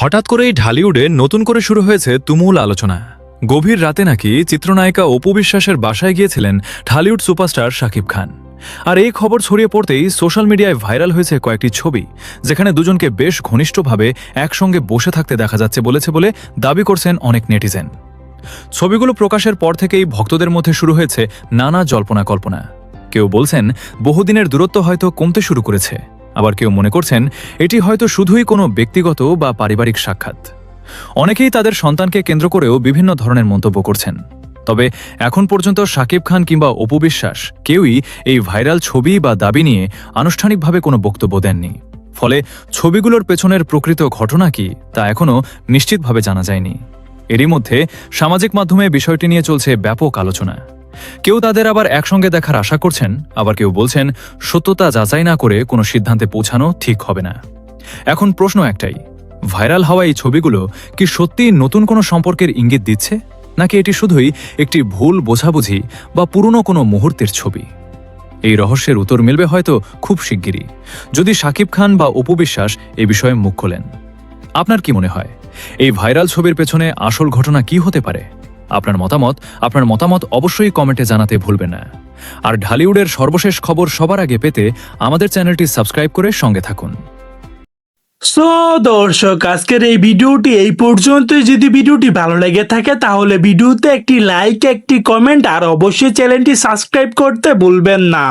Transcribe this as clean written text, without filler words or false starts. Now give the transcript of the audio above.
হঠাৎ করেই ঢালিউডে নতুন করে শুরু হয়েছে তুমুল আলোচনা। গভীর রাতে নাকি চিত্রনায়িকা অপু বিশ্বাসের বাসায় গিয়েছিলেন ঢালিউড সুপারস্টার শাকিব খান। আর এই খবর ছড়িয়ে পড়তেই সোশ্যাল মিডিয়ায় ভাইরাল হয়েছে কয়েকটি ছবি, যেখানে দুজনকে বেশ ঘনিষ্ঠভাবে একসঙ্গে বসে থাকতে দেখা যাচ্ছে বলে দাবি করছেন অনেক নেটিজেন। ছবিগুলো প্রকাশের পর থেকেই ভক্তদের মধ্যে শুরু হয়েছে নানা জল্পনা কল্পনা। কেউ বলছেন বহুদিনের দূরত্ব হয়তো কমতে শুরু করেছে, আবার কেউ মনে করছেন এটি হয়তো শুধুই কোনো ব্যক্তিগত বা পারিবারিক সাক্ষাৎ। অনেকেই তাদের সন্তানকে কেন্দ্র করেও বিভিন্ন ধরনের মন্তব্য করছেন। তবে এখন পর্যন্ত শাকিব খান কিংবা অপু বিশ্বাস কেউই এই ভাইরাল ছবি বা দাবি নিয়ে আনুষ্ঠানিকভাবে কোনো বক্তব্য দেননি। ফলে ছবিগুলোর পেছনের প্রকৃত ঘটনা কি তা এখনও নিশ্চিতভাবে জানা যায়নি। এরই মধ্যে সামাজিক মাধ্যমে বিষয়টি নিয়ে চলছে ব্যাপক আলোচনা। কেউ তাদের আবার একসঙ্গে দেখার আশা করছেন, আবার কেউ বলছেন সত্যতা যাচাই না করে কোনো সিদ্ধান্তে পৌঁছানো ঠিক হবে না। এখন প্রশ্ন একটাই, ভাইরাল হওয়া এই ছবিগুলো কি সত্যিই নতুন কোনো সম্পর্কের ইঙ্গিত দিচ্ছে, নাকি এটি শুধুই একটি ভুল বোঝাবুঝি বা পুরনো কোনো মুহূর্তের ছবি? এই রহস্যের উত্তর মিলবে হয়তো খুব শিগগিরই, যদি শাকিব খান বা অপু বিশ্বাস এ বিষয়ে মুখ খোলেন। আপনার কি মনে হয়, এই ভাইরাল ছবির পেছনে আসল ঘটনা কি হতে পারে? আপনার মতামত অবশ্যই কমেন্টে জানাতে ভুলবেন না। আর ঢালিউডের সর্বশেষ খবর সবার আগে পেতে আমাদের চ্যানেলটি সাবস্ক্রাইব করে সঙ্গে থাকুন। সো দর্শক, আজকের এই ভিডিওটি এই পর্যন্তই। যদি ভিডিওটি ভালো লেগে থাকে তাহলে ভিডিওতে একটি লাইক, একটি কমেন্ট আর অবশ্যই চ্যানেলটি সাবস্ক্রাইব করতে ভুলবেন না।